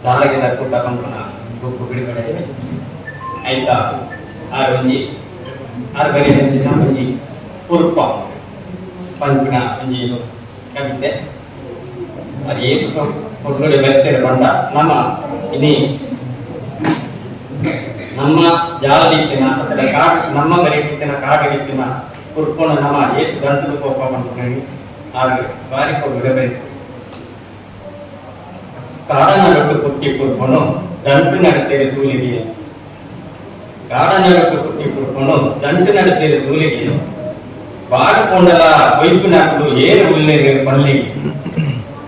ದಾರಗಿದ ಕೂಟ ಪಂಪನ ಗುಂಪು ಬಿಡುಗಡೆ ಆಯ್ತಾ ಆರು ಒಂಜಿ ಆರ್ಗರಿ ನೆಂಚಿನ ಒಂಜಿ ಕುರ್ಪ ಪಂಪಿನ ಒಂಜಿ ಕವಿತೆ ಅದು ಏನು ಹೊರಗಡೆ ಬರ್ತೇನೆ ಬಂದ ನಮ್ಮ ಇನಿ ನಮ್ಮ ಜಾಲದಿತ್ತಿನ ಅಥವಾ ನಮ್ಮ ಗರಿತಿನ ಕಾಗಡಿತ್ತಿನ ಕುರ್ಪೋಣ ನಮ್ಮ ಏತು ದಂಟದ ಕೋಪ ಮಾಡ್ಕೊಂಡು ಹಾಗೆ ಬಾರಿ ಹೊರಗಡೆ ಬರೀತೀವಿ ಕಾಡನೊಟ್ಟು ಕುಟ್ಟಿ ಕುರ್ಪನು ದಂಟು ನಡುತ್ತೇರಿ ಧೂಲಿಗೆ ಕಾಡನೊಟ್ಟು ಕುಟ್ಟಿ ಕುರ್ಪನು ದಂಟು ನಡುತ್ತೇರಿ ಧೂಲಿಗೆ ಬಾಡುಕೊಂಡಲ ಕೊಯ್ಪಿನಟ್ಟು ಏರು ಉಲ್ಲೇರಿ ಪನ್ಲಿಗೆ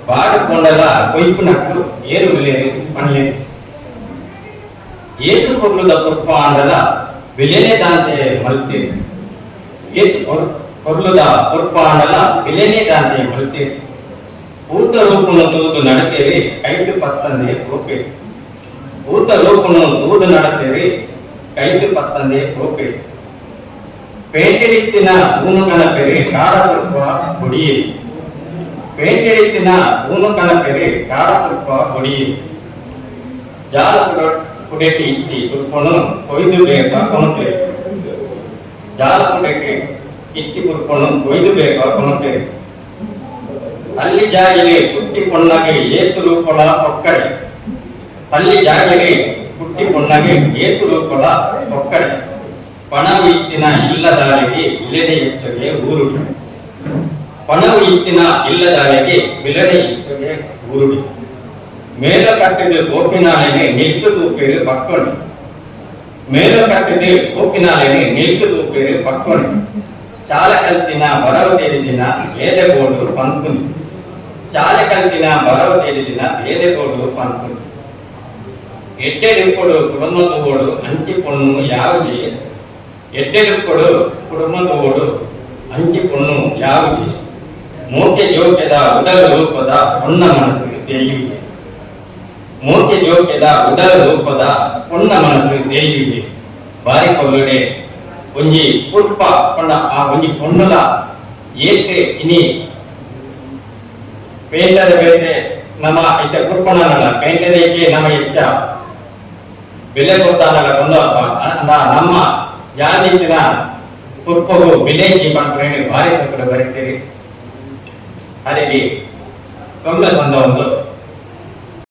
ಬಾಡುಕೊಂಡಲ ಕೊಯ್ಪಿನಟ್ಟು ಏರು ಉಲ್ಲೇರಿ ಪನ್ಲಿಗೆ ಏತು ಕೊರ್ಲುದ ಕುರ್ಪ ಅಂಡಲ ಬೆಲೆನೆ ದಾಂತೆ ಮಲ್ತೀರಿ ಏತು ಕೊರ್ಲುದ ಕುರ್ಪ ಅಂಡಲ ಬೆಲೆನೆ ದಾಂತೆ ಮಲ್ತೀರಿ ಊತ ರೂಪನು ತೂದು ನಡತೇರಿ ಕೈಟು ಪತ್ತಂದೆ ಕೋಪೇರಿ ಊತ ರೂಪನು ತೂದು ನಡತೇರಿ ಕೈಟು ಪತ್ತಂದೆ ಕೋಪೇರಿ ಪೇಂಟೆರಿತ್ತಿನ ಊನು ಕನಪೆರಿ ಕಾಡ ಕುರ್ಪ ಕೊಡಿಯೇರಿ ಪೇಂಟೆರಿತ್ತಿನ ಊನು ಕನಪೆರಿ ಕಾಡ ಕುರ್ಪ ಕೊಡಿಯೇರಿ ಜಾಲ ಕುಡೆಟ್ಟಿ ಇತ್ತಿ ಕುರ್ಪನು ಕೊಯ್ದು ಬೇಕ ಕೊನಪೇರಿ ಜಾಲ ಕುಡೆಟ್ಟಿ ಇತ್ತಿ ಕುರ್ಪನು ಕೊಯ್ದು ಬೇಕ ಕೊನಪೇರಿ ಅಲ್ಲಿ ಜಾಗಿಲೆ ಕುಟ್ಟಿ ಪೊನ್ನಗೆ ಏತು ರೂಪಲ ಒಕ್ಕಡೆ ಅಲ್ಲಿ ಜಾಗಿಲೆ ಕುಟ್ಟಿ ಪೊನ್ನಗೆ ಏತು ರೂಪಲ ಒಕ್ಕಡೆ ಪಣವು ಇತ್ತಿನ ಇಲ್ಲದಾಳೆಗೆ ಬಿಲೆನೆ ಇಚ್ಚಗೆ ಊರುಡಿ ಪಣವು ಇತ್ತಿನ ಇಲ್ಲದಾಳೆಗೆ ಬಿಲೆನೆ ಇಚ್ಚಗೆ ಊರುಡಿ ಮೇಲ ಕಟ್ಟಿದ ಗೋಪಿನಾಲೆನೆ ನಿಲ್ಕು ತೂಪೇರು ಪಕ್ಕಣಿ ಮೇಲ ಕಟ್ಟಿದ ಗೋಪಿನಾಲೆನೆ ನಿಲ್ಕು ತೂಪೇರು ಪಕ್ಕಣಿ ಶಾಲೆ ಕಲ್ತಿನ ಬರವ ತೇರಿದಿನ ಬೇಲೆಗೋಡು ಪಂಪುನಿ ಶಾಲೆ ಕಲ್ತಿನ ಬರವ ತೇರಿದಿನ ಬೇಲೆಗೋಡು ಪಂಪುನಿ ಎಡ್ಡೆಡಿಪ್ಪಡು ಕುಟುಂಬದ ಓಡು ಅಂಚಿ ಪೊಣ್ಣು ಯಾವುದು ಎಡ್ಡೆಡಿಪ್ಪಡು ಕುಟುಂಬದ ಓಡು ಅಂಚಿ ಪೊಣ್ಣು ಯಾವುದು ಮೂರ್ತಿ ಜೋಕ್ಯದ ಉಡಲ ರೂಪದ ಪೊನ್ನ ಮನಸ್ಸಿಗೆ ತೆರೆಯುವಿದೆ ಮೂರ್ತಿ ಜೋಕ್ಯದ ಉಡಲ ರೂಪದ ಪೊನ್ನ ಮನಸ್ಸಿಗೆ ತೆರೆಯುವಿದೆ ಬಾರಿ ಕೊಲ್ಲುಡೆ ಒಂಜಿ ಪುಷ್ಪ ಪಂಡ ಆ ಒಂಜಿ ಪೊಣ್ಣುಲ ಏತೆ ಇನಿ ಪೇಂಟದ ಬೇತೆ ನಮ್ಮ ಇತ್ತ ಕುರ್ಪಣನಲ್ಲ ಪೇಂಟದಕ್ಕೆ ನಮ್ಮ ಹೆಚ್ಚ ಬೆಲೆ ಕೊಡ್ತಾನಲ್ಲ ಕೊಂದಪ್ಪ ನಮ್ಮ ಜಾತಿನ ಕುರ್ಪಗೂ ಬೆಲೆಜಿ ಪಂಪೇಣಿ ಭಾರಿ ಕಡೆ ಬರೀತೀರಿ ಹಾಗಾಗಿ ಸೊಳ್ಳೆ ಸಂದ ಒಂದು